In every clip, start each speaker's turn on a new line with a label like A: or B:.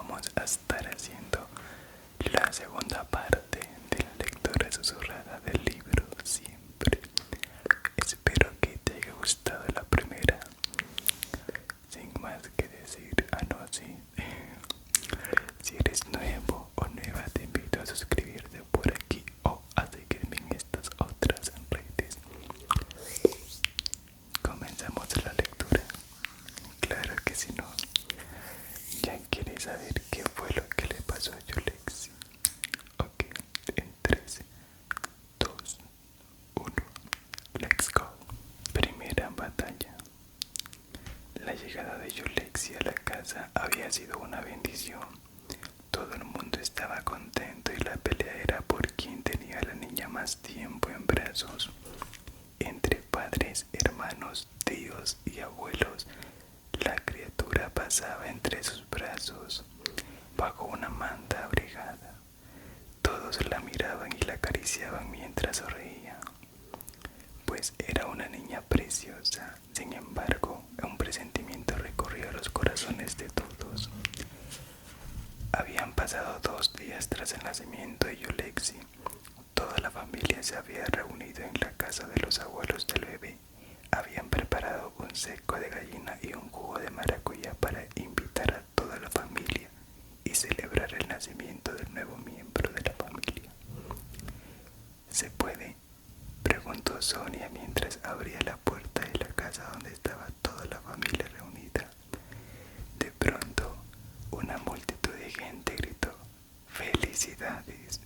A: vamos a estar haciendo la segunda parte de la lectura susurrada del libro Siempre. Espero que te haya gustado la primera. Sin más que decir, no, sí. Si eres nuevo o nueva, te invito a suscribirte por aquí o a seguirme en estas otras redes. Comenzamos la lectura. Claro que si no, ya quieres saber qué fue lo que le pasó a Yulexi. Ok, en 3, 2, 1, let's go. Primera batalla. La llegada de Yulexi a la casa había sido una bendición. Todo el mundo estaba contento y la pelea era por quién tenía a la niña más tiempo en brazos. Entre padres, hermanos, tíos y abuelos, la criatura pasaba entre sus brazos, bajo una manta abrigada. Todos la miraban y la acariciaban mientras sonreía, pues era una niña preciosa. Sin embargo, un presentimiento recorría los corazones de todos. Habían pasado 2 días tras el nacimiento de Yulexi. Toda la familia se había reunido en la casa de los abuelos del bebé. Habían preparado un seco de gallina y un jugo de maracuyá para invitar a toda la familia y celebrar el nacimiento del nuevo miembro de la familia. ¿Se puede?, preguntó Sonia mientras abría la puerta de la casa donde estaba toda la familia reunida. De pronto, una multitud de gente gritó: ¡Felicidades!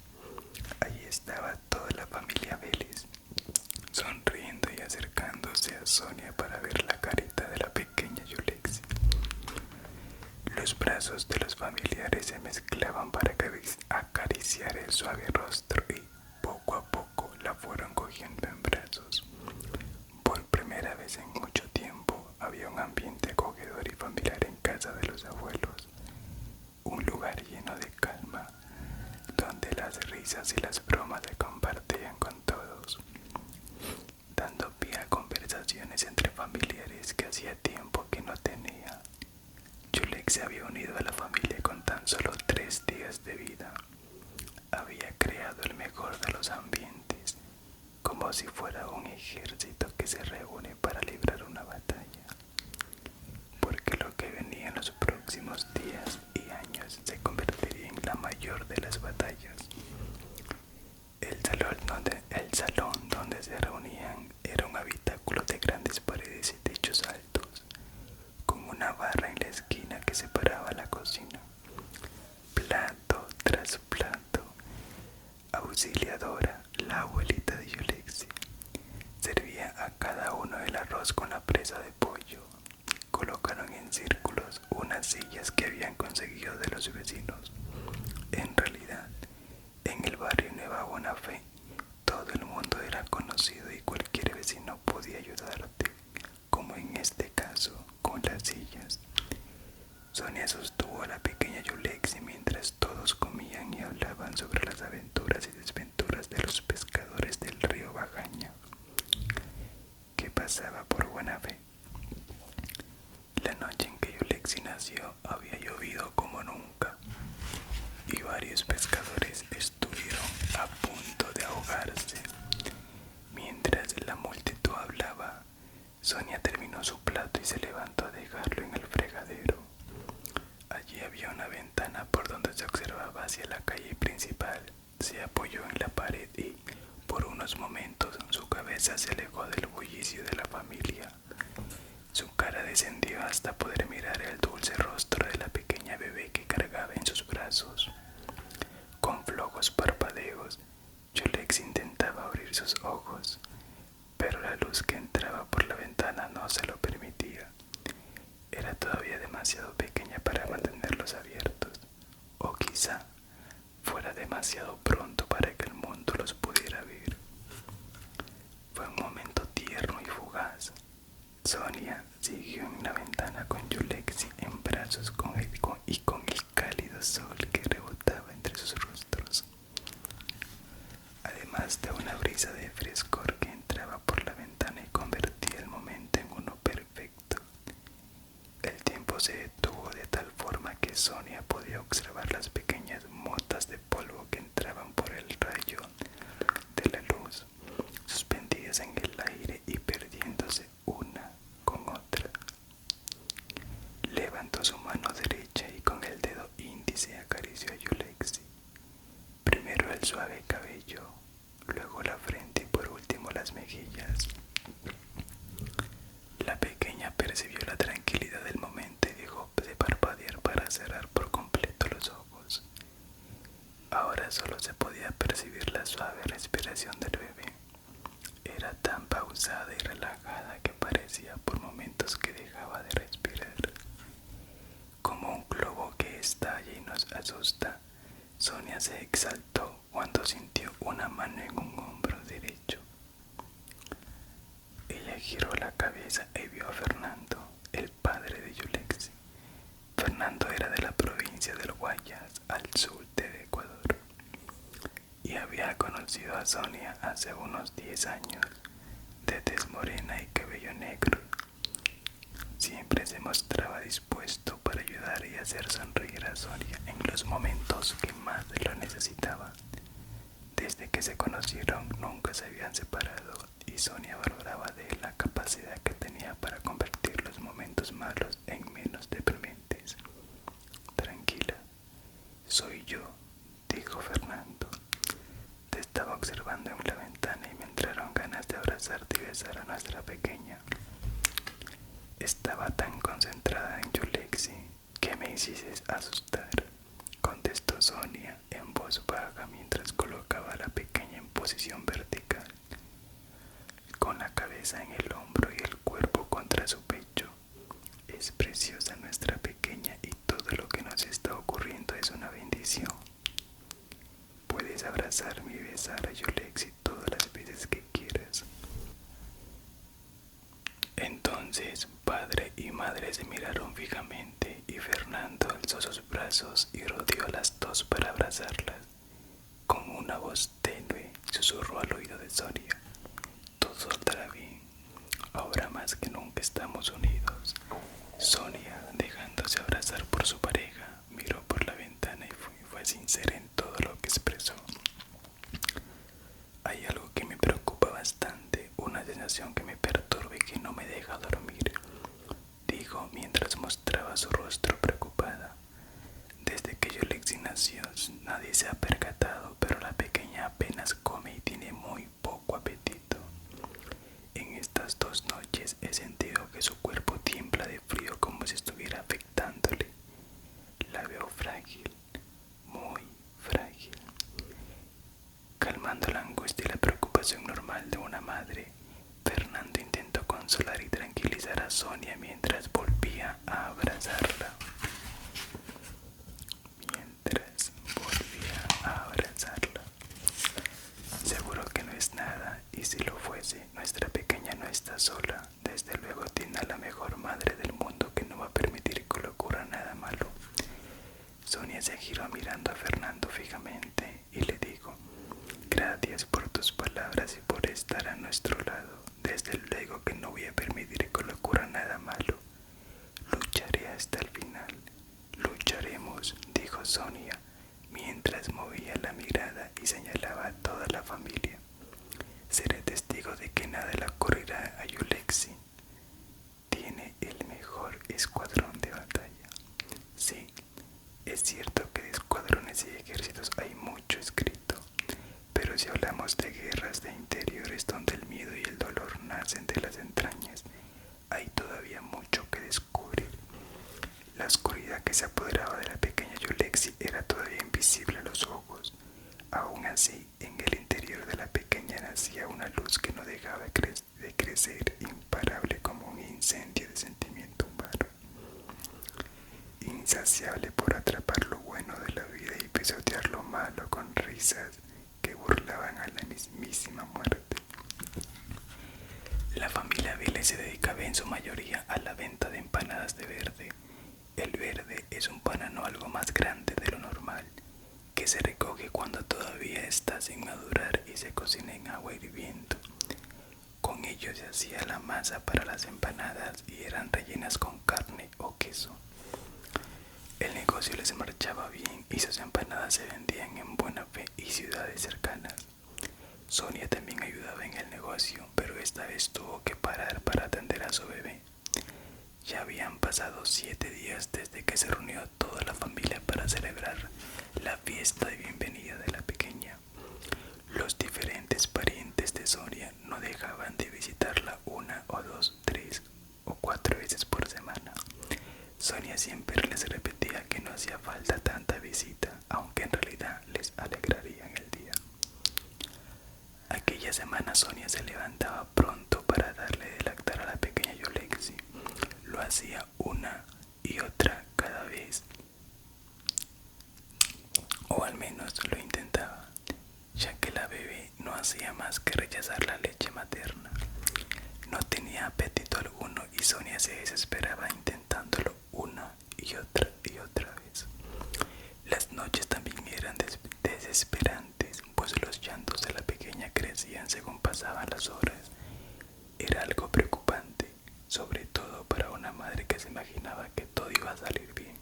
A: Allí estaba toda la familia Vélez, sonriendo y acercándose a Sonia para ver la carita de la pequeña Yulexi. Los brazos de los familiares se mezclaban para acariciar el suave rostro y, poco a poco, la fueron cogiendo en brazos. Por primera vez en mucho tiempo había un ambiente acogedor y familiar en casa de los abuelos. Un lugar lleno de calma, donde las risas y las bromas se compartían con todos, dando pie a conversaciones entre familiares que hacía tiempo que no tenía. Yulexi se había unido a la familia con tan solo 3 días de vida. Había creado el mejor de los ambientes, como si fuera un ejército que se reúne para librar una batalla. Porque lo que venía en los próximos días y años se convertiría en la mayor de las batallas. El salón donde se reunían era un habitáculo de grandes paredes y techos altos, con una barra en la esquina que separaba la cocina. Plato tras plato, Auxiliadora, la abuelita de Yulexi, servía a cada uno el arroz con la presa de pollo. Colocaron en círculos unas sillas que habían conseguido de los vecinos. En realidad, en el barrio Nueva Bonafé, todo el mundo era conocido y cualquier vecino podía ayudarte, como en este caso, con las sillas. Sonia sostuvo a la pequeña Yulexi mientras todos comían y hablaban sobre las aventuras y desventuras de los pescadores del río Bajaña, que pasaba por Buena Fe. La noche en que Yulexi nació había llovido como nunca, y varios pescadores estuvieron a punto de ahogarse. Mientras la multitud hablaba, Sonia terminó su plato y se levantó a dejarlo en el fregadero. Allí había una ventana por donde se observaba hacia la calle principal. Se apoyó en la pared y, por unos momentos, su cabeza se alejó del bullicio de la familia. Su cara descendió hasta poder mirar el dulce rostro de la pequeña bebé que cargaba en sus brazos. Con flojos parpadeos, Yulexi intentaba abrir sus ojos, pero la luz que entraba por la ventana no se lo permitía. Era todavía demasiado pequeña para mantenerlos abiertos, o quizá fuera demasiado pronto para que el mundo los pudiera ver. Fue un momento tierno y fugaz. Sonia siguió en la ventana con Yulexi en brazos y con el cálido sol que rebotaba entre sus rostros, además de una brisa de frescor que entraba por la ventana y convertía el momento en uno perfecto. El tiempo se detuvo de tal forma que Sonia podía observar acarició a Yulexi. Primero el suave cabello, luego la frente y por último las mejillas. La pequeña percibió la tranquilidad del momento y dejó de parpadear para cerrar por completo los ojos. Ahora solo se podía percibir la suave respiración del bebé. Era tan pausada y relajada que parecía por momentos que dejaba de respirar. Como un globo que estalla y nos asusta, Sonia se exaltó cuando sintió una mano en un hombro derecho. Ella giró la cabeza y vio a Fernando, el padre de Yulexi. Fernando era de la provincia del Guayas, al sur del Ecuador, y había conocido a Sonia hace unos 10 años, de tez morena y cabello negro. Siempre se mostraba dispuesto para ayudar y hacer sonreír a Sonia en los momentos que más lo necesitaba. Desde que se conocieron nunca se habían separado y Sonia valoraba de él la capacidad que tenía para convertir los momentos malos en menos deprimentes. Tranquila, soy yo, dijo Fernando. Te estaba observando en la ventana y me entraron ganas de abrazarte y besar a nuestra pequeña. Estaba tan concentrada en Yulexi que me hiciste asustar, contestó Sonia en voz baja mientras colocaba a la pequeña en posición vertical, con la cabeza en el hombro y el cuerpo contra su pecho. Es preciosa nuestra pequeña y todo lo que nos está ocurriendo es una bendición. Puedes abrazarme y besar a Yulexi todas las veces que quieras. Entonces padre y madre se miraron fijamente y Fernando alzó sus brazos y rodeó a las dos para abrazarlas. Con una voz tenue susurró al oído de Sonia: todo saldrá bien, ahora más que nunca estamos unidos. Sonia, dejándose abrazar por su pareja, miró por la ventana y fue sincera en todo lo que expresó. Hay algo que me preocupa bastante, una sensación que me perturba y que no me deja dormir, dijo mientras mostraba su rostro preocupada. Desde que Yulexi nació, nadie se ha percatado, pero la pequeña apenas come y tiene muy poco apetito. En estas 2 noches he sentido que su cuerpo tiembla de frío como si estuviera afectándole. La veo frágil, muy frágil. Calmando la angustia y la preocupación normal de una madre, Fernando intentó consolar y tranquilizar a Sonia mientras volvía a abrazarla. Seguro que no es nada, y si lo fuese, nuestra pequeña no está sola. Desde luego tiene a la mejor madre del mundo que no va a permitir que le ocurra nada malo. Sonia se giró mirando a Fernando fijamente y le dijo: gracias por tus palabras y por estar a nuestro lado. Desde luego que no voy a permitir que le ocurra nada malo. Lucharé hasta el final. Lucharemos, dijo Sonia, mientras movía la mirada y señalaba a toda la familia. Seré testigo de que nada le ocurrirá a Yulexi. Tiene el mejor escuadrón de batalla. Sí, es cierto que de escuadrones y ejércitos hay mucho escrito, pero si hablamos de guerras de interiores donde el miedo y el dolor nacen de las entrañas, hay todavía mucho que descubrir. La oscuridad que se apoderaba de la pequeña Yulexi era todavía invisible a los ojos. Aún así, en el interior de la pequeña nacía una luz que no dejaba de crecer, imparable como un incendio de sentimiento humano, insaciable por atrapar lo bueno de la vida y pisotear lo malo con risas que burlaban a la mismísima muerte. La familia Vélez se dedicaba en su mayoría a la venta de empanadas de verde. El verde es un banano algo más grande de lo normal, que se recoge cuando todavía está sin madurar y se cocina en agua hirviendo. Con ello se hacía la masa para las empanadas y eran rellenas con carne o queso. El negocio les marchaba bien y sus empanadas se vendían en Buena Fe y ciudades cercanas. Sonia también ayudaba en el negocio, pero esta vez tuvo que parar para atender a su bebé. Ya habían pasado 7 días desde que se reunió toda la familia para celebrar fiesta de bienvenida de la pequeña. Los diferentes parientes de Sonia no dejaban de visitarla una o dos, tres o cuatro veces por semana. Sonia siempre les repetía que no hacía falta tanta visita, aunque en realidad les alegrarían el día. Aquella semana Sonia se levantaba pronto para darle de lactar a la pequeña Yolexi. Lo hacía una y otra cada vez, o al menos lo intentaba, ya que la bebé no hacía más que rechazar la leche materna. No tenía apetito alguno y Sonia se desesperaba intentándolo una y otra vez. Las noches también eran desesperantes, pues los llantos de la pequeña crecían según pasaban las horas. Era algo preocupante, sobre todo para una madre que se imaginaba que todo iba a salir bien.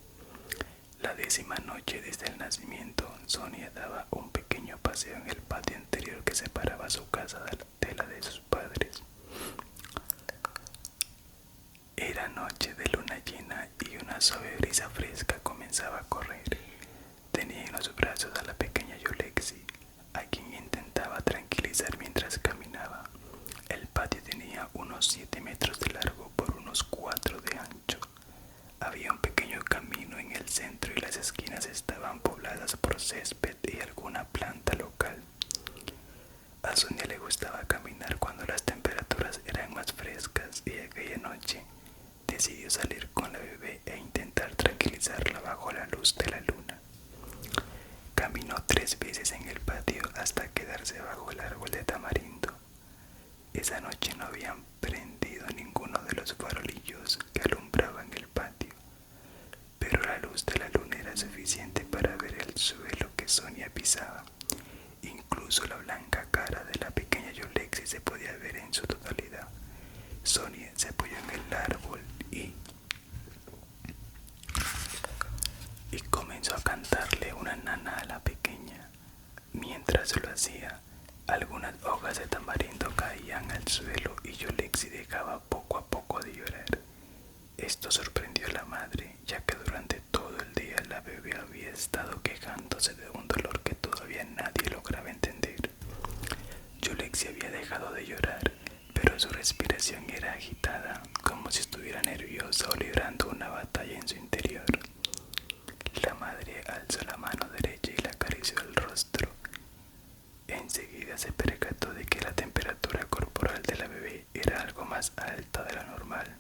A: La 10ª noche desde el nacimiento, Sonia daba un pequeño paseo en el patio interior que separaba su casa de la de sus padres. Era noche de luna llena y una suave brisa fresca comenzaba a correr. Tenía en los brazos a la pequeña Yolexi, a quien intentaba tranquilizar mientras caminaba. El patio tenía unos 7 metros de largo por unos 4 de ancho. Había un pequeño camino en el centro y las esquinas estaban pobladas por césped y alguna planta local. A Sonia le gustaba caminar cuando las temperaturas eran más frescas y aquella noche decidió salir con la bebé e intentar tranquilizarla bajo la luz de la luna. Caminó 3 veces en el patio hasta quedarse bajo el árbol de tamarindo. Esa noche no habían prendido ninguno de los farolillos que alumbraban el patio, pero la luz de la luna era suficiente para ver el suelo que Sonia pisaba. Incluso la blanca cara de la pequeña Yolexi se podía ver en su totalidad. Sonia se apoyó en el árbol y comenzó a cantarle una nana a la pequeña. Mientras lo hacía, algunas hojas de tamarindo caían al suelo y Yolexi dejaba poco a poco de llorar. Esto sorprendió a la madre, ya que durante todo el día la bebé había estado quejándose de un dolor que todavía nadie lograba entender. Yolexi había dejado de llorar, pero su respiración era agitada, como si estuviera nerviosa o librando una batalla en su interior. La madre alzó la mano derecha y le acarició el rostro. Enseguida se percató de que la temperatura corporal de la bebé era algo más alta de la normal.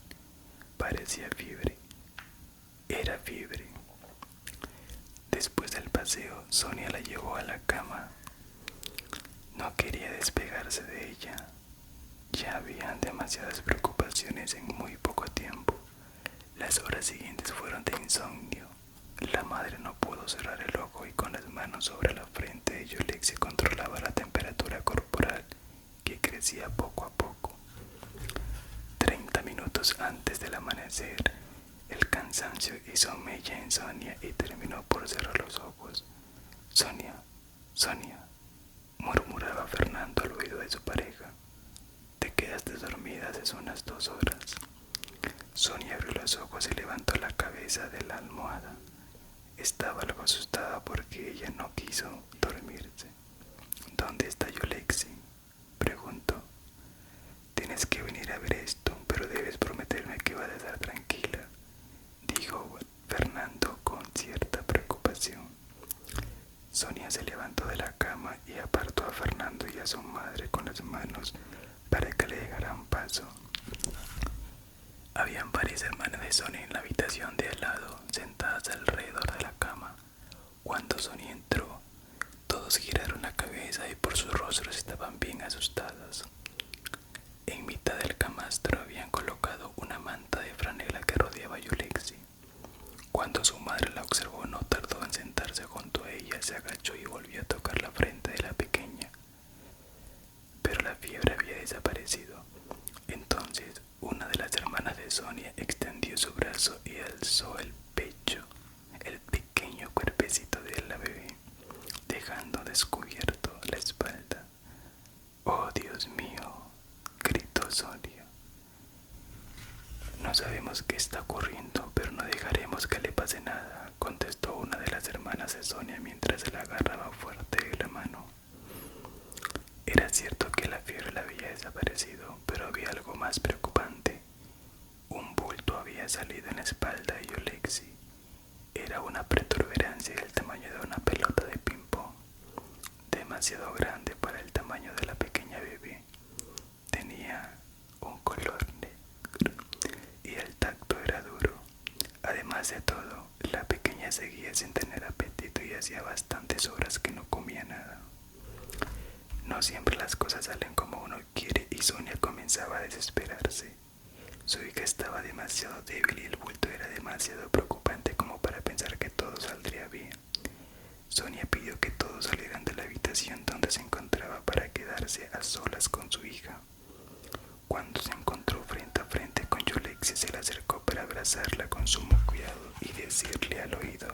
A: Parecía fiebre. Era fiebre. Después del paseo, Sonia la llevó a la cama. No quería despegarse de ella. Ya habían demasiadas preocupaciones en muy poco tiempo. Las horas siguientes fueron de insomnio. La madre no pudo cerrar el ojo y con las manos sobre la frente de Yolexi controlaba la temperatura corporal, que crecía poco a poco. 30 minutos antes del amanecer, el cansancio hizo mella en Sonia y terminó por cerrar los ojos. Sonia, Sonia, murmuraba Fernando al oído de su pareja. Te quedaste dormida hace unas 2 horas. Sonia abrió los ojos y levantó la cabeza de la almohada. Estaba algo asustada porque ella no quiso dormirse. ¿Dónde está Yolexi?, preguntó. Tienes que venir a ver esto, pero debes prometerme que vas a estar tranquila, dijo Fernando con cierta preocupación. Sonia se levantó de la cama y apartó a Fernando y a su madre con las manos para que le dejaran paso. Habían varias hermanas de Sonia en la habitación de al lado, sentadas alrededor de la cama. Cuando Sonia entró, todos giraron la cabeza y por sus rostros estaban bien asustadas. En mitad del camastro habían colocado una manta de franela que rodeaba a Yolexi. Cuando su madre la observó, no tardó en sentarse junto a ella, se agachó y volvió a tocar la frente de la pequeña. Pero la fiebre había desaparecido. Entonces, una de las hermanas de Sonia extendió su brazo y alzó el pecho, el pequeño cuerpecito de la bebé, dejando descubierto la espalda. ¡Oh, Dios mío!, gritó Sonia. No sabemos qué está ocurriendo, pero no dejaremos que le pase nada, contestó una de las hermanas de Sonia mientras se la agarraba fuerte de la mano. Era cierto que la fiebre le había desaparecido, pero había algo más preocupante. Un bulto había salido en la espalda de Yolexi. Era una protuberancia del tamaño de una pelota de ping-pong, demasiado grande para el tamaño de la pequeña bebé. Tenía un color negro y el tacto era duro. Además de todo, la pequeña seguía sin tener apetito y hacía bastantes horas que no comía nada. No siempre las cosas salen como uno quiere y Sonia comenzaba a desesperarse. Su hija estaba demasiado débil y el bulto era demasiado preocupante como para pensar que todo saldría bien. Sonia pidió que todos salieran de la habitación donde se encontraba para quedarse a solas con su hija. Cuando se encontró frente a frente con Yolexi, se le acercó para abrazarla con sumo cuidado y decirle al oído: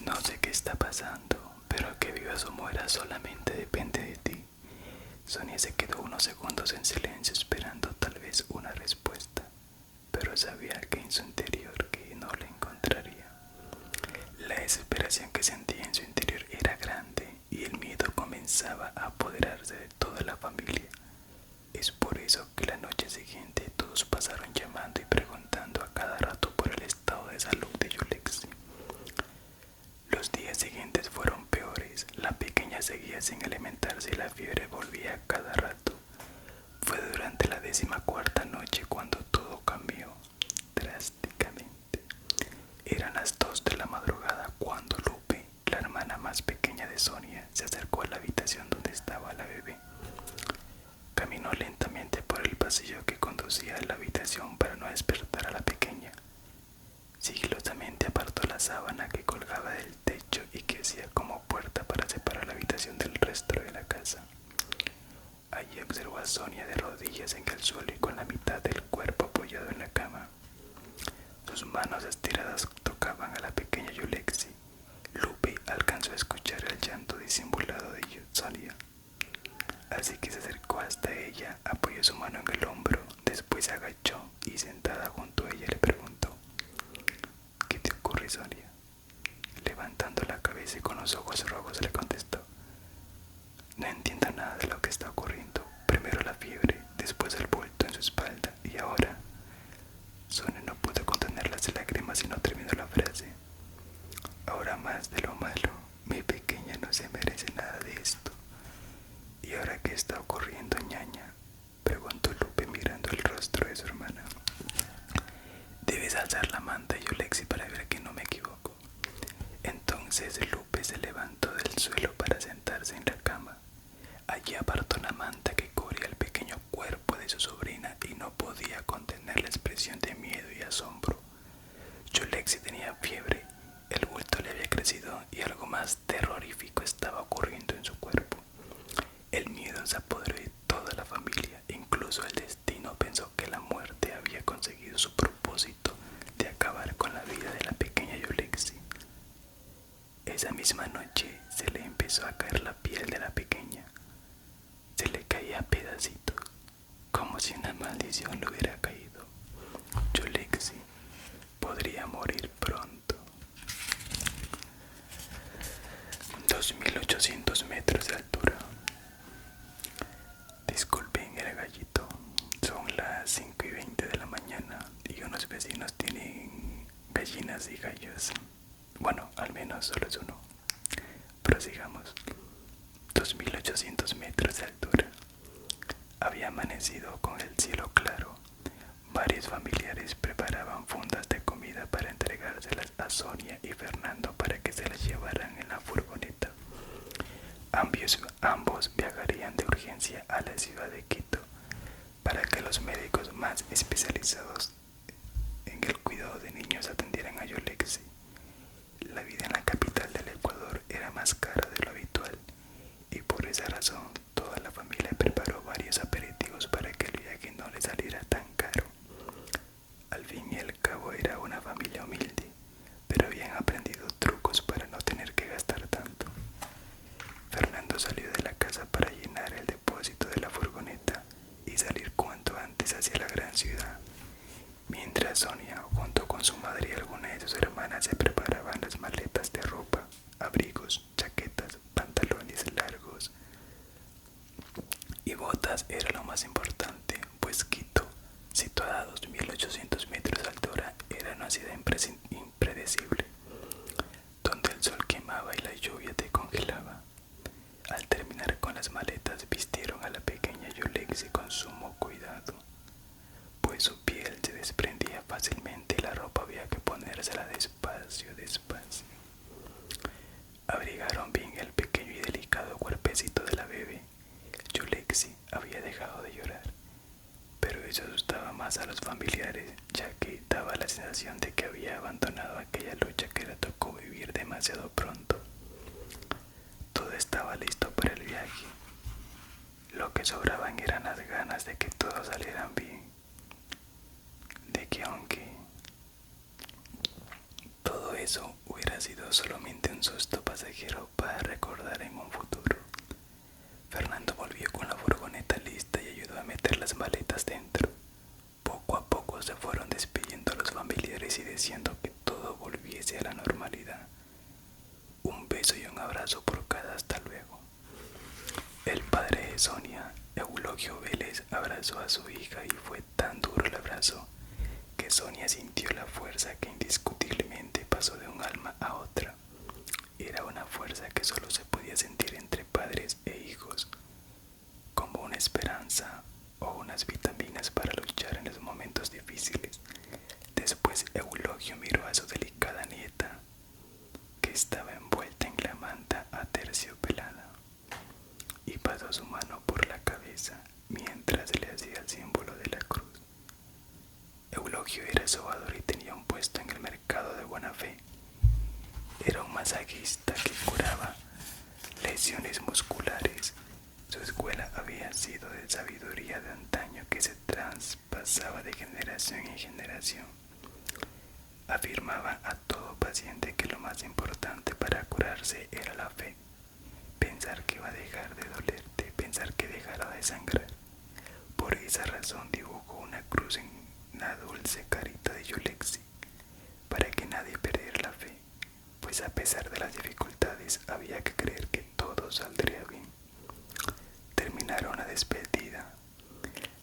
A: no sé qué está pasando, pero que vivas o mueras solamente depende de ti. Sonia se quedó unos segundos en silencio esperando tal vez una respuesta, pero sabía que en su interior que no la encontraría. La desesperación que sentía en su interior era grande y el miedo comenzaba a apoderarse de toda la familia. Es por eso que la noche siguiente todos pasaron llamando y preguntando a cada rato por el estado de salud de Yolexi. Los días siguientes fueron peores. La pequeña seguía sin alimentarse y la fiebre volvía cada rato. Fue durante la 14ª noche cuando todo cambió drásticamente. Eran las 2 de la madrugada cuando Lupe, la hermana más pequeña de Sonia, se acercó a la habitación donde estaba la bebé. Caminó lentamente por el pasillo que conducía a la habitación para no despertar a la pequeña. Sigilosamente apartó la sábana que colgaba del techo y que hacía como puerta para separar la habitación del resto de la casa. Allí observó a Sonia de rodillas en el suelo y con la mitad del cuerpo apoyado en la cama. Sus manos estiradas tocaban a la pequeña Yolexi. Lupe alcanzó a escuchar el llanto disimulado de Sonia. Así que se acercó hasta ella, apoyó su mano en el hombro, después se agachó y sentada junto a ella le preguntó: ¿qué te ocurre, Sonia? Levantando la cabeza y con los ojos rojos le contestó: no entiendo nada de lo que está ocurriendo. Primero la fiebre, después el bulto en su espalda y ahora... Sonia no pudo contener las lágrimas y no terminó la frase. Ahora más de lo malo, mi pequeña no se merece nada de esto. ¿Y ahora qué está ocurriendo, ñaña?, preguntó Lupe mirando el rostro de su hermana. Debes alzar la manta, Yolexi, para ver que no me equivoco. Entonces Lupe se levantó del suelo para sentarse en la cama. Allí apartó la manta que cubría el pequeño cuerpo de su sobrina y no podía contener la expresión de miedo y asombro. Yolexi tenía fiebre, el bulto le había crecido y algo más terrorífico estaba ocurriendo en su cuerpo. El miedo se apoderó de toda la familia, incluso el destino pensó que la muerte había conseguido su propósito de acabar con la vida de la pequeña Yolexi. Esa misma noche se le empezó a caer la piel de la pequeña. Se le caía a pedacitos, como si una maldición le hubiera caído. Yolexi podría morir pronto. 2800 metros de altura. Disculpen el gallito, son las 5:20 de la mañana y unos vecinos tienen gallinas y gallos. Bueno, al menos solo es uno. Prosigamos. 2800 metros de altura. Había amanecido con el cielo claro. Varios familiares preparaban fundas de comida para entregárselas a Sonia y Fernando para que se las llevaran en la furgoneta. Ambos viajarían de urgencia a la ciudad de Quito para que los médicos más especializados en el cuidado de niños atendieran a Yolexi. La vida en la capital del Ecuador era más cara de lo habitual y por esa razón toda la familia preparó varios aperitivos para que el viaje no le saliera tan caro. Al fin y al cabo era una familia humilde, pero habían aprendido trucos para no tener que gastar tanto. Fernando salió de la casa para llenar el depósito de la furgoneta y salir cuanto antes hacia la gran ciudad, mientras Sonia, junto con su madre y algunas de sus hermanas, se más a los familiares, ya que daba la sensación de que había abandonado aquella lucha que le tocó vivir demasiado pronto. Todo estaba listo para el viaje. Lo que sobraban eran las ganas de que todos salieran bien, de que aunque todo eso hubiera sido solamente un susto pasajero para recordar en un futuro. Fernando volvió con la furgoneta lista y ayudó a meter las maletas dentro. Poco a poco se fueron despidiendo los familiares y deseando que todo volviese a la normalidad. Un beso y un abrazo por cada hasta luego. El padre de Sonia, Eulogio Vélez, abrazó a su hija y fue tan duro el abrazo que Sonia sintió la fuerza que indiscutiblemente pasó de un alma a otra. Era una fuerza que solo se podía sentir entre padres e hijos, como una esperanza o unas vitaminas para luchar en los momentos difíciles. Después Eulogio miró a su delicada nieta, que estaba envuelta en la manta aterciopelada, y pasó su mano por la cabeza mientras le hacía el símbolo de la cruz. Eulogio era sobador y tenía un puesto en el mercado de Buena Fe. Era un masajista que curaba lesiones musculares. Su escuela había sido de sabiduría de antaño que se traspasaba de generación en generación. Afirmaba a todo paciente que lo más importante para curarse era la fe. Pensar que va a dejar de dolerte, pensar que dejará de sangrar. Por esa razón dibujó una cruz en la dulce carita de Yulexi, para que nadie perdiera la fe, pues a pesar de las dificultades había que creer que todo saldría bien. Terminaron la despedida.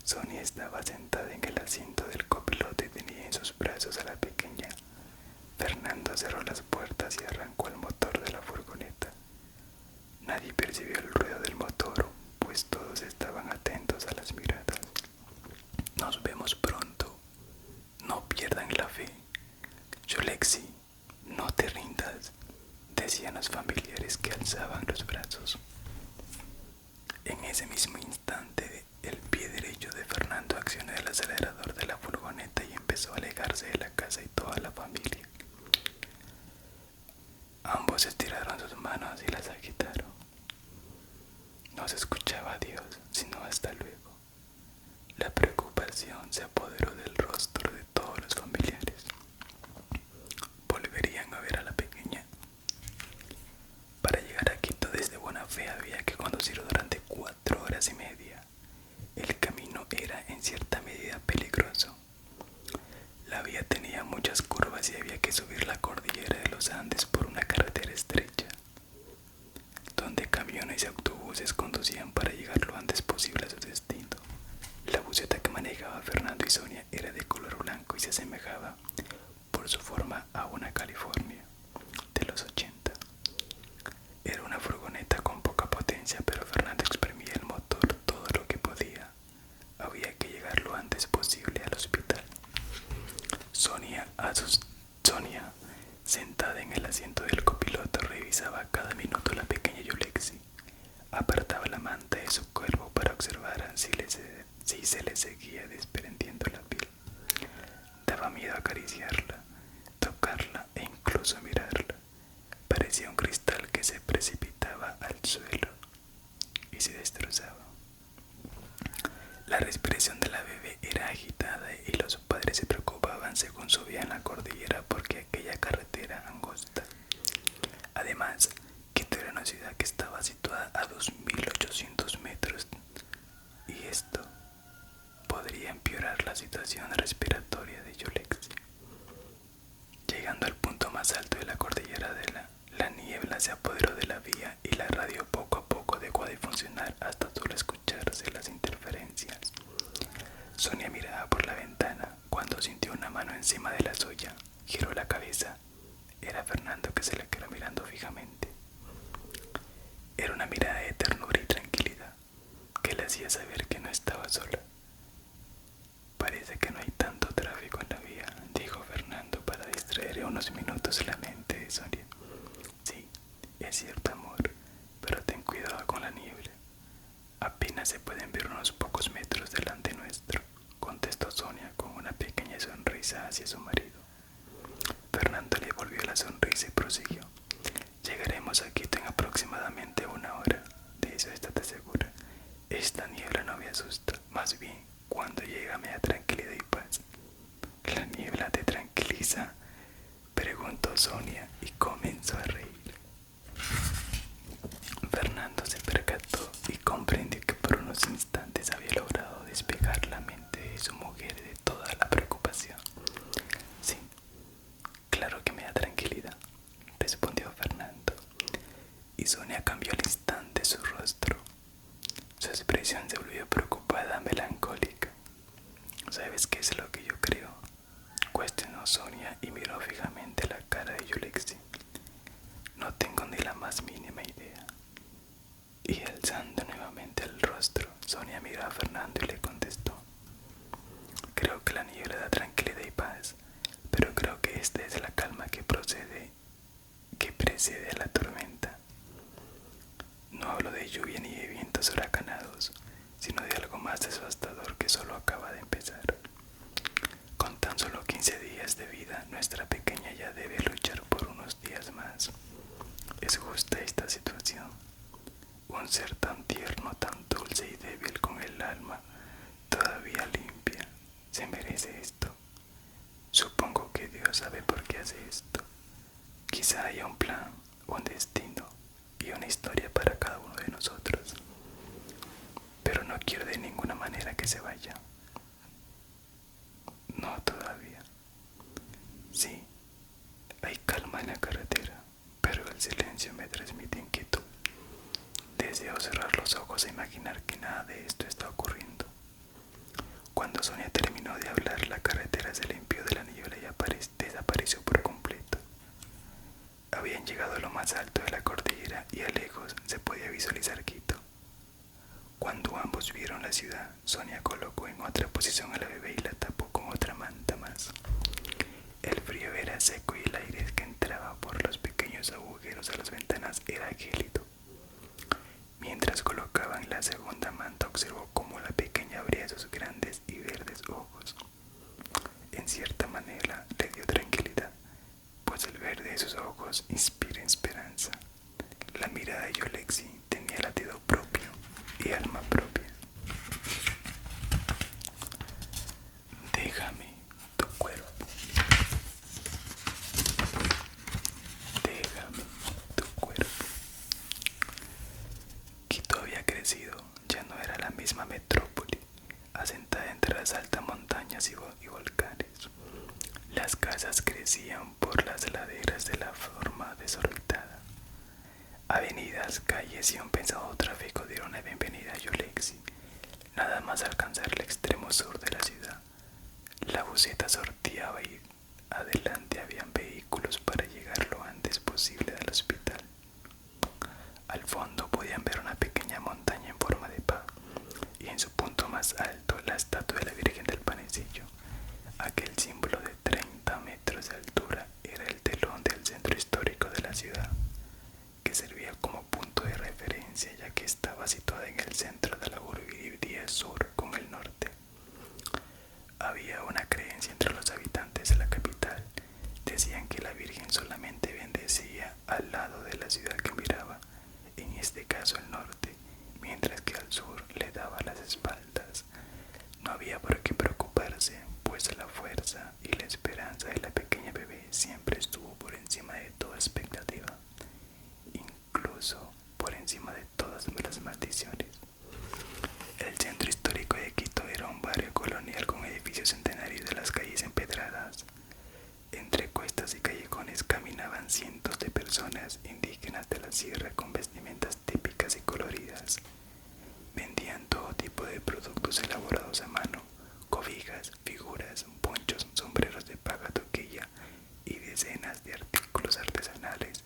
A: Sonia estaba sentada en el asiento del copiloto y tenía en sus brazos a la pequeña. Fernando cerró las puertas y arrancó el motor de la furgoneta. Nadie percibió el ruido del motor, pues todos estaban atentos a las miradas. Nos vemos pronto. No pierdan la fe. Yulexi, no te rindas, decían los familiares que alzaban los brazos. En ese mismo instante, el pie derecho de Fernando accionó el acelerador de la furgoneta y empezó a alejarse de la casa y toda la familia. Ambos estiraron sus manos y las agitaron. No se escuchaba adiós, sino hasta luego. La preocupación se apoderó del rostro de todos los familiares. Volverían a ver a la pequeña. Para llegar a Quito desde Buena Fe había que conducir durante 4 horas y media. El camino era en cierta medida peligroso. La vía tenía muchas curvas y había que subir la cordillera de los Andes por una carretera estrecha, donde camiones y autobuses conducían para llegar lo antes posible a su destino. La buseta que manejaba Fernando y Sonia era de color blanco y se asemejaba por su forma a una California de los 80. Era una furgoneta con poca potencia, pero Fernando exprimía el motor todo lo que podía. Había que llegar lo antes posible al hospital. Sonia, sentada en el asiento del copiloto, revisaba cada minuto a la pequeña Yulexi. Apartaba la manta de su cuerpo para observar si se le seguía desprendiendo la piel. Daba miedo acariciarla, tocarla e incluso mirarla. Parecía un cristal que se precipitaba al suelo y se destrozaba. La respiración de la bebé era agitada y los padres se preocupaban según subían la cordillera porque aquella carretera angosta. Además, Quito era una ciudad que estaba situada a 2.800 metros y esto podría empeorar la situación respiratoria de Yulexi. Llegando al punto más alto de la cordillera la niebla se apoderó de la vía y la radio poco a poco dejó de funcionar hasta solo escucharse las interferencias. Sonia miraba por la ventana cuando sintió una mano encima de la suya. Giró la cabeza. Era Fernando que se la quedó mirando fijamente. Era una mirada de ternura y tranquilidad que le hacía saber que no estaba sola. Parece que no hay tanto tráfico en la vía, dijo Fernando para distraer unos minutos la mente de Sonia. Sí, es cierto, amor, pero ten cuidado con la niebla. Apenas se pueden ver unos pocos metros delante nuestro, contestó Sonia con preguntó Sonia y comenzó a reír. Fernando se percató y comprendió que por unos instantes había logrado despejar la mente de su mujer de toda la preocupación. Sí, claro que me da tranquilidad, respondió Fernando, y Sonia cambió al instante su rostro. Su expresión se volvió preocupada, melancólica. ¿Sabes qué es lo que yo creo?, cuestionó Sonia y miró fijamente la cara de Yulexi. No tengo ni la más mínima idea. Y alzando nuevamente el rostro, Sonia miró a Fernando y le contestó: creo que la niebla da tranquilidad y paz, pero creo que esta es la calma que precede a la tormenta. No hablo de lluvia ni de vientos huracanados, sino de algo más devastador que solo acaba de empezar. Con tan solo 15 días de vida, nuestra pequeña ya debe luchar por unos días más. Es justa esta situación. Un ser tan tierno, tan dulce y débil, con el alma todavía limpia, se merece esto. Supongo que Dios sabe por qué hace esto. Quizá haya un plan, un destino y una historia para cada uno de nosotros. Pero no quiero de ninguna manera que se vaya. No todavía. Sí, hay calma en la carretera, pero el silencio me transmite inquietud. Deseo cerrar los ojos e imaginar que nada de esto está ocurriendo. Cuando Sonia terminó de hablar, la carretera se limpió de la niebla y desapareció por completo. Habían llegado a lo más alto de la cordillera y a lejos se podía visualizar Quito. Cuando ambos vieron la ciudad, Sonia colocó en otra posición a la bebé y la tapó con otra manta más. El frío era seco y el aire que entraba por los pequeños agujeros de las ventanas era gélido. Mientras colocaban la segunda manta, observó cómo la pequeña abría sus grandes y verdes ojos. En cierta manera le dio tranquilidad, pues el verde de sus ojos inspira esperanza. La mirada de Yulexi tenía latido propio y alma propia. Déjame tu cuerpo. Déjame tu cuerpo. Quito había crecido, ya no era la misma metrópoli, asentada entre las altas montañas y volcanes. Las casas crecían por las laderas de la forma desorbitada. Avenidas, calles y un pesado tráfico dieron la bienvenida a Yulexi. Nada más alcanzar el extremo sur de la ciudad, la buseta sorteaba y adelante habían vehículos para llegar lo antes posible al hospital. Al fondo podían ver una pequeña montaña en forma de pavo y en su punto más alto la estatua de la Virgen del Panecillo. Aquel símbolo de 30 metros de altura era el telón del centro histórico de la ciudad, que servía como punto de referencia ya que estaba situada en el centro de la urbe y dividía sur con el norte. Había una creencia entre los habitantes de la capital. Decían que la Virgen solamente bendecía al lado de la ciudad que miraba, en este caso el norte, mientras que al sur le daba las espaldas. No había por qué preocuparse, pues la fuerza y la esperanza de la pequeña bebé siempre estuvo por encima de toda expectativa, incluso por encima de todas las maldiciones. El centro histórico de Quito era un barrio colonial con edificios centenarios de las calles empedradas. Entre cuestas y callejones caminaban cientos de personas indígenas de la sierra con vestimentas típicas y coloridas. Vendían todo tipo de productos elaborados a mano: cobijas, figuras, ponchos, sombreros de paja toquilla y decenas de artículos artesanales.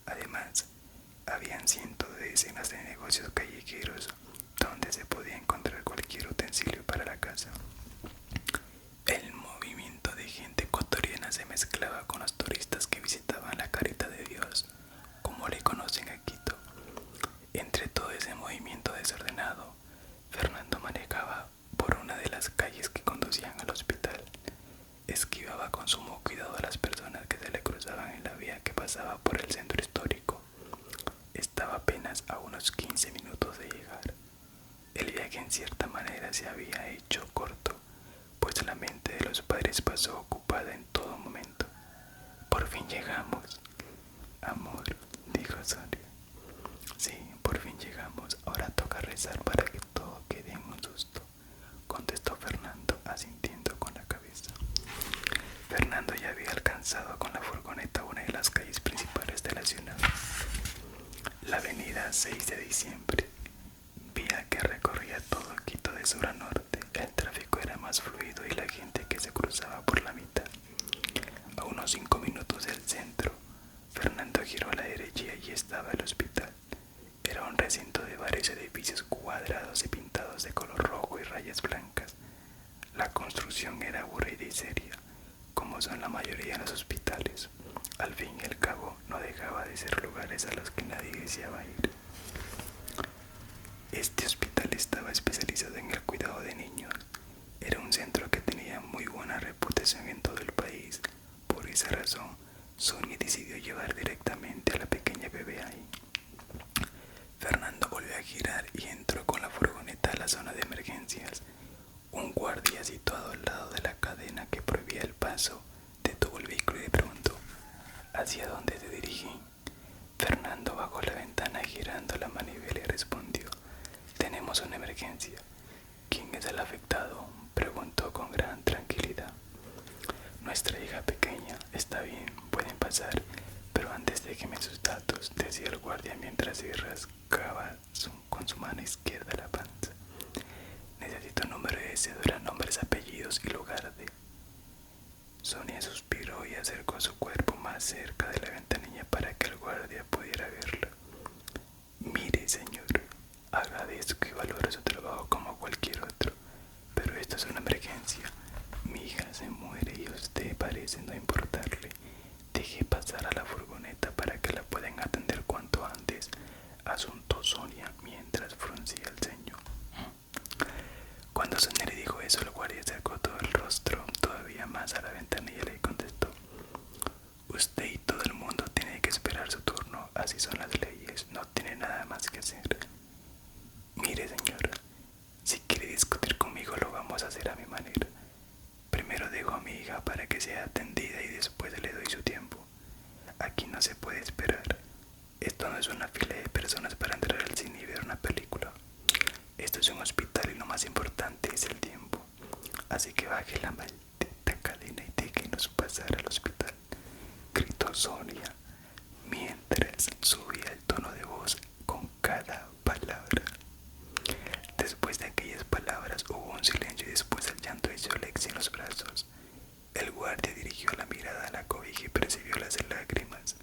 A: Además, habían cientos de decenas de negocios callejeros donde se podía encontrar cualquier utensilio para la casa. El movimiento de gente ecuatoriana se mezclaba con los turistas que visitaban la Carita de Dios, como le conocen a Quito. Entre todo ese movimiento desordenado, Fernando manejaba por una de las calles que conducían al hospital. Esquivaba con sumo cuidado a las personas que se le cruzaban en la vía que pasaba por el centro histórico. Estaba apenas a unos 15 minutos de llegar. El viaje en cierta manera se había hecho corto, pues la mente de los padres pasó ocupada en todo momento. Por fin llegamos. Amor, dijo Sonia. Sí, por fin llegamos. Ahora toca rezar para que todo quede en un susto, contestó Fernando, asintiendo con la cabeza. Fernando ya había alcanzado con la furgoneta una de las calles principales de la ciudad, la avenida 6 de diciembre, vía que recorría todo Quito de sur a norte. El tráfico era más fluido y la gente que se cruzaba por la mitad. A unos 5 minutos del centro, Fernando giró a la derecha y allí estaba el hospital. Era un recinto de varios edificios cuadrados y pintados de color rojo y rayas blancas. La construcción era aburrida y seria, como son la mayoría de los hospitales. Al fin y al cabo, no dejaba de ser lugares a los que nadie deseaba ir. Este hospital estaba especializado en el cuidado de niños. Era un centro que tenía muy buena reputación en todo el país. Por esa razón, Sonia decidió llevar directamente a la pequeña bebé ahí. Fernando volvió a girar y entró con la furgoneta a la zona de emergencias. Un guardia situado al lado de la cadena que prohibía el paso detuvo el vehículo y le preguntó: ¿hacia dónde te dirigí? Fernando bajó la ventana girando la manivela y respondió: tenemos una emergencia. ¿Quién es el afectado?, preguntó con gran tranquilidad. Nuestra hija pequeña. Está bien, pueden pasar, pero antes déjeme sus datos, decía el guardia mientras se rascaba con su mano izquierda la panza. Necesito número de cédula, nombres, apellidos y lugar de... Sonia suspiró y acercó su cuerpo más cerca de la ventanilla para que el guardia pudiera verla. Mire, señor, agradezco y valoro su trabajo como cualquier otro, pero esto es una emergencia. Mi hija se muere y usted parece no importarle. Deje pasar a la furgoneta para que la puedan atender cuanto antes, asuntó Sonia mientras fruncía el ceño. Cuando Sonia le dijo eso, el guardia acercó todo el rostro todavía más a la ventanilla y le contestó: usted y todo el mundo tiene que esperar su turno, así son las leyes, no tiene nada más que hacer. Mire, señora, si quiere discutir conmigo lo vamos a hacer a mi manera. Primero dejo a mi hija para que sea atendida y después le doy su tiempo. Aquí no se puede esperar. Esto no es una fila de personas para entrar al cine y ver una película. Esto es un hospital y lo más importante es el tiempo. Así que baje la maldita cadena y déjenos pasar al hospital, gritó Sonia mientras subía el tono de voz con cada palabra. Después de aquellas palabras hubo un silencio y después el llanto de Alexia en los brazos. El guardia dirigió la mirada a la cobija y percibió las lágrimas.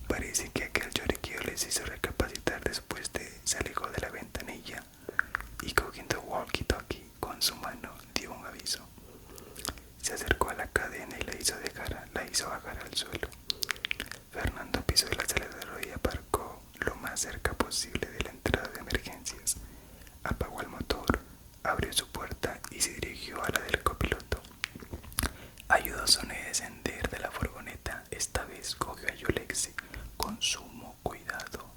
A: Parece que aquel lloriqueo les hizo recapacitar. Después se alejó de la ventanilla y cogiendo walkie-talkie con su mano dio un aviso. Se acercó a la cadena y la hizo bajar al suelo. Fernando pisó el acelerador y aparcó lo más cerca posible de la entrada de emergencias. Apagó el motor, abrió su puerta y se dirigió a la del copiloto. Ayudó a Sonia a descender de la furgoneta. Esta vez cogió a Yulexi con sumo cuidado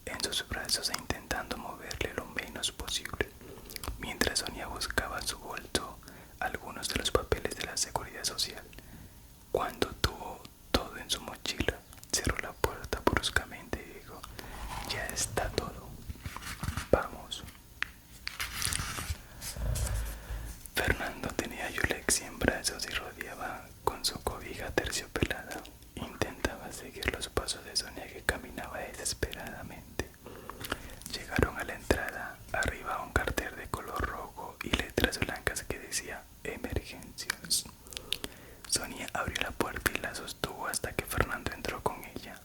A: en sus brazos e intentando moverle lo menos posible, mientras Sonia buscaba en su bolso algunos de los papeles de la seguridad social. Cuando tuvo todo en su mochila, cerró la puerta bruscamente y dijo: ya está todo, vamos. Fernando tenía a Yulexi en brazos y rodeaba con su cobija terciopelada. Intentaba seguir los pasos de Sonia, que caminaba desesperadamente. Llegaron a la entrada. Arriba un cartel de color rojo y letras blancas que decía emergencias. Sonia abrió la puerta y la sostuvo hasta que Fernando entró con ella.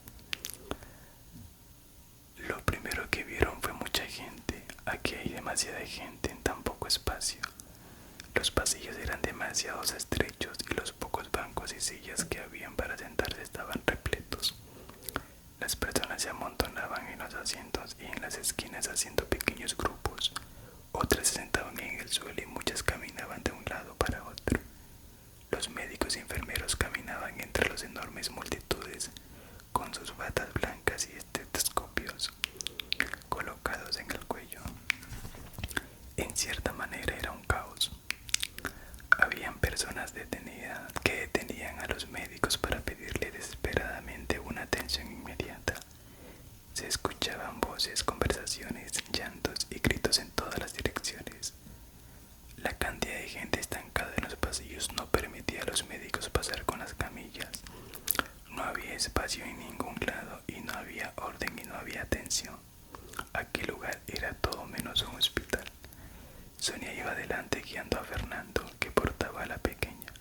A: Lo primero que vieron fue mucha gente. Aquí hay demasiada gente en tan poco espacio. Los pasillos eran demasiado estrechos y los pocos bancos y sillas que habían para sentarse estaban repletos. Las personas se amontonaban en los asientos y en las esquinas haciendo pequeños grupos. Otras se sentaban en el suelo y muchas caminaban de un lado para otro. Los médicos y enfermeros caminaban entre las enormes multitudes con sus batas blancas y estetoscopios colocados en el cuello. En cierta manera era un caos. Habían personas que detenían a los médicos para pedirles vacío en ningún lado y no había orden y no había atención. Aquel lugar era todo menos un hospital. Sonia iba adelante guiando a Fernando, que portaba a la pequeña.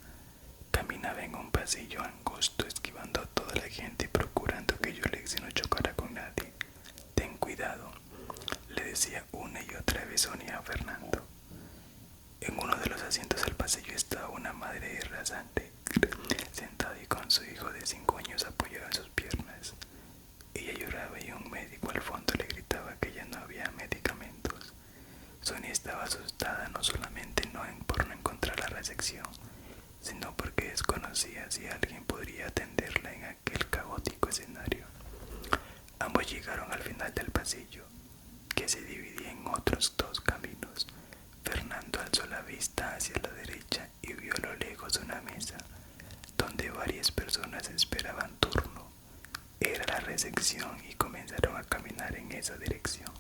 A: Caminaba en un pasillo angosto, esquivando a toda la gente y procurando que Yulexi no chocara con nadie. Ten cuidado, le decía una y otra vez Sonia a Fernando. En uno de los asientos del pasillo estaba una madre rasante, sentada y con su hijo de 5 años apoyado en sus piernas. Ella lloraba y un médico al fondo le gritaba que ya no había medicamentos. Sonia estaba asustada no solamente por no encontrar la recepción, sino porque desconocía si alguien podría atenderla en aquel caótico escenario. Ambos llegaron al final del pasillo, que se dividía en otros 2 caminos. Fernando alzó la vista hacia la derecha y vio a lo lejos una mesa, donde varias personas esperaban turno. Era la recepción y comenzaron a caminar en esa dirección.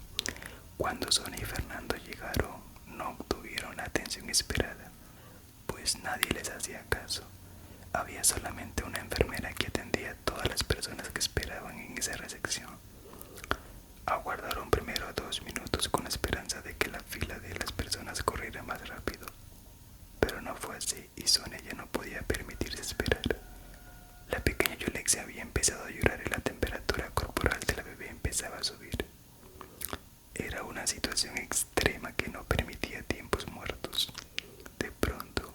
A: Cuando Sonia y Fernando llegaron, no obtuvieron la atención esperada, pues nadie les hacía caso. Había solamente una enfermera que atendía a todas las personas que esperaban en esa recepción. Aguardaron primero 2 minutos con la esperanza de que la fila de las personas corriera más rápido, pero no fue así y Sonia ya no podía permitirse esperar. La pequeña Yulexi había empezado a llorar y la temperatura corporal de la bebé empezaba a subir. Era una situación extrema que no permitía tiempos muertos. De pronto,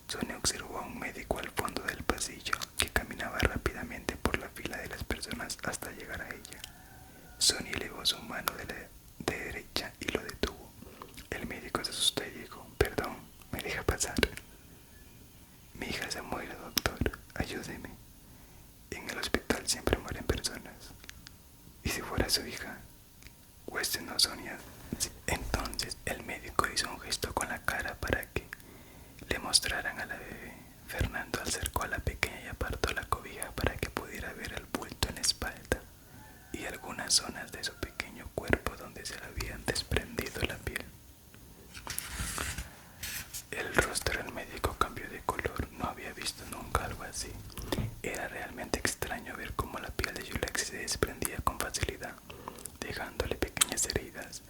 A: Sonia observó a un médico al fondo del pasillo que caminaba rápidamente por la fila de las personas hasta llegar a ella. Sonia elevó su mano de derecha y lo detuvo. El médico se asustó y dijo: «Perdón, ¿me deja pasar?» «Mi hija se muere, doctor. Ayúdeme. En el hospital siempre mueren personas. ¿Y si fuera su hija?» Cuestionó Sonia. Entonces el médico hizo un gesto con la cara para que le mostraran a la bebé. Fernando acercó a la pequeña y apartó la cobija para que pudiera ver el bulto en la espalda y algunas zonas de su pequeño cuerpo donde se le habían desprendido la piel. El rostro del médico cambió de color. No había visto nunca algo así. Era realmente extraño ver cómo la piel de Yulexi se desprendía con facilidad, dejándole pequeñas heridas.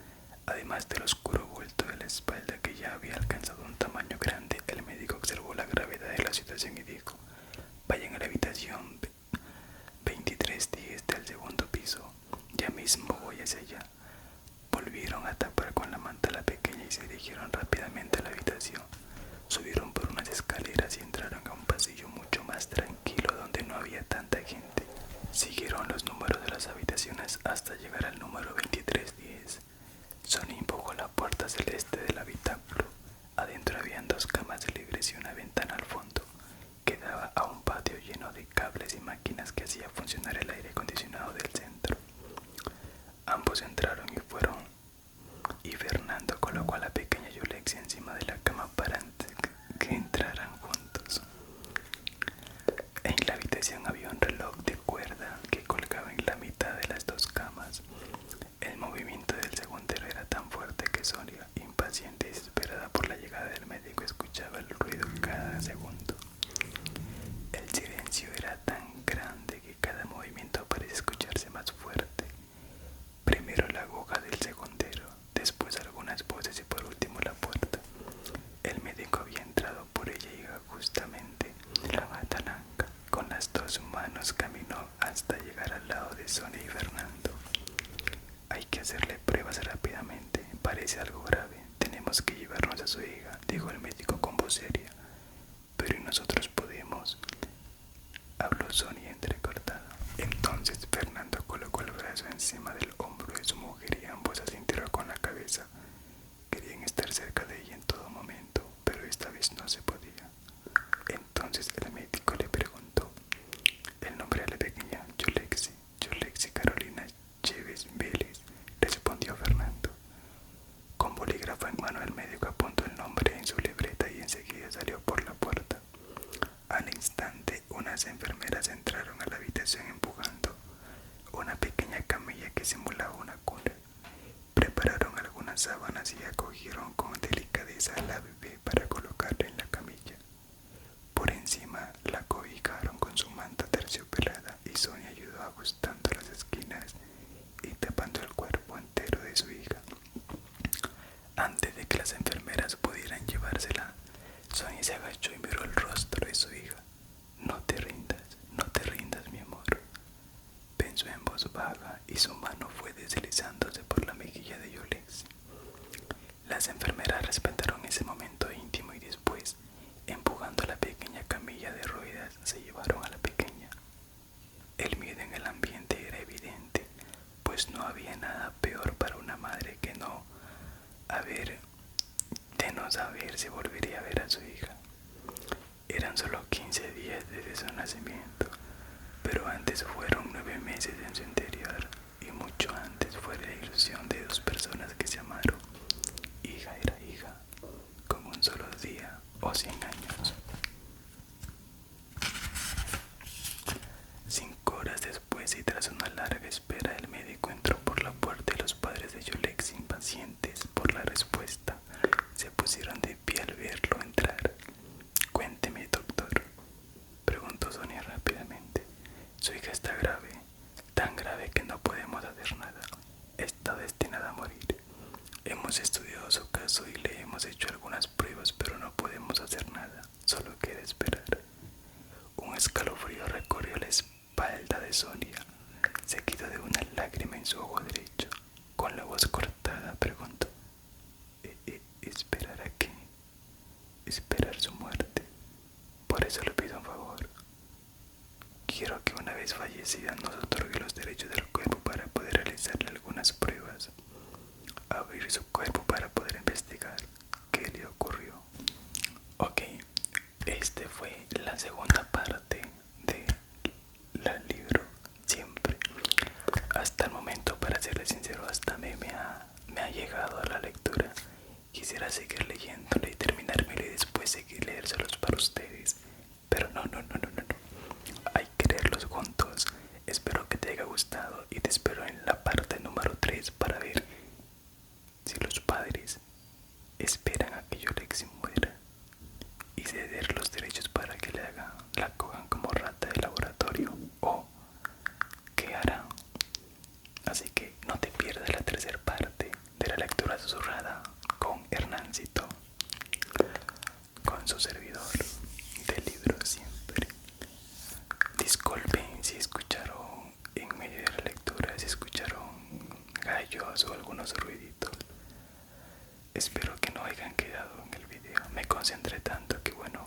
A: Además del oscuro bulto de la espalda que ya había alcanzado un tamaño grande, el médico observó la gravedad de la situación y dijo: «Vayan a la habitación 2310 del segundo piso. Ya mismo voy hacia allá». Volvieron a tapar con la manta a la pequeña y se dirigieron rápidamente a la habitación. Subieron por unas escaleras y entraron a un pasillo mucho más tranquilo donde no había tanta gente. Siguieron los números de las habitaciones hasta llegar al número 2310. Sonia empujó la puerta celeste del habitáculo. Adentro habían 2 camas libres y una ventana al fondo que daba a un patio lleno de cables y máquinas que hacía funcionar el aire acondicionado del centro. Ambos entraron y Fernando colocó a la pequeña Yulexi encima de la cama para que entraran juntos. En la habitación había un reloj de cuerda que colgaba en la mitad de las 2 camas. El movimiento del segundero era tan fuerte que Sonia, impaciente y desesperada por la llegada del médico, escuchaba el ruido cada segundo. El silencio era tan grande que cada movimiento parecía escucharse más fuerte. Primero la aguja del segundero, después algunas voces y por último la puerta. El médico había entrado por ella y justamente la batalanca. Con las 2 manos caminó hasta llegar al lado de Sonia y Fernando. «Hay que hacerle pruebas rápidamente. Parece algo grave. Tenemos que llevarnos a su hija», dijo el médico con voz seria. «Pero ¿y nosotros podemos?», habló Sonia entrecortada. Entonces Fernando colocó el brazo encima del hombro de su mujer y ambos asintieron con la cabeza. Querían estar cerca de ella en todo momento, pero esta vez no se podía. Entonces el médico le preguntó el nombre de la pequeña. «Yulexi Carolina Chévez Vélez», respondió Fernando. Con bolígrafo en mano el médico apuntó el nombre en su libreta y enseguida salió por la puerta. Al instante, unas enfermeras entraron a la habitación empujando una pequeña camilla que simulaba una cuna. Prepararon algunas sábanas y acogieron con delicadeza a la bebé para colocarla en la camilla. Por encima ajustando las esquinas y tapando el cuerpo entero de su hija. Antes de que las enfermeras pudieran llevársela, Sonia se agachó y miró el rostro de su hija. No te rindas, mi amor, pensó en voz baja, y su mano fue deslizándose por la mejilla de Yolexi. Las enfermeras respetaron ese momento íntimo y después, empujando la pequeña camilla de ruedas, se llevaron a la pequeña. El miedo en el ambiente era evidente, pues no había nada peor para una madre que no saber si volvería a ver a su hija. Eran solo 15 días desde su nacimiento, pero antes fueron 9 meses en su interior, y mucho antes fue la ilusión de dos personas que se amaron. Hija era hija, como un solo día o 100 años. 5 horas después, y tras una larga espera, el médico entró por la puerta y los padres de Yolexi, impacientes por la respuesta, se pusieron de pie al verlo entrar. Cuénteme, doctor, preguntó Sonia rápidamente. Su hija está grave, tan grave que no podemos hacer nada. Está destinada a morir. Hemos estudiado su caso y le hemos hecho algunas pruebas, pero no podemos hacer nada. Solo queda esperar. Un escalofrío recorrió la espalda de Sonia, seguido de una lágrima en su ojo derecho. Con la voz cortada preguntó: ¿Esperar a qué? Esperar su muerte. Por eso le pido un favor. Quiero que una vez fallecida nos otorgue los derechos del cuerpo para poder realizarle algunas pruebas. Abrir su cuerpo para poder investigar qué le ocurrió. Ok, este fue la segunda parte del libro Siempre. Hasta el momento, para serles sincero, hasta me ha llegado a la lectura. Quisiera seguir leyéndolo y terminármelo y después seguir leérselos para ustedes, pero no. Hay que leerlos juntos. Espero que te haya gustado y te espero en la parte número 3 para ver si los padres esperan a que Yolexi muera y ceder los derechos para que la cojan como rata de laboratorio, o qué harán. Así que no te pierdas la tercera parte de la lectura susurrada con Hernancito, con su servidor del libro Siempre. Disculpen si escucharon en medio de la lectura, si escucharon gallos o algunos ruiditos. Espero que no hayan quedado en el video. Me concentré tanto que bueno,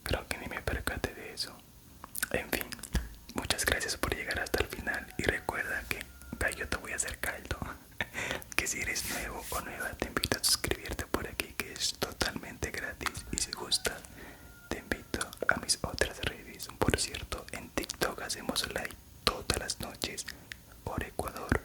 A: creo que ni me percaté de eso. En fin, muchas gracias por llegar hasta el final y recuerda que yo te voy a hacer caldo. Que si eres nuevo o nueva, te invito a suscribirte por aquí, que es totalmente gratis, y si gustas te invito a mis otras redes. Por cierto, en TikTok hacemos live todas las noches, hora Ecuador,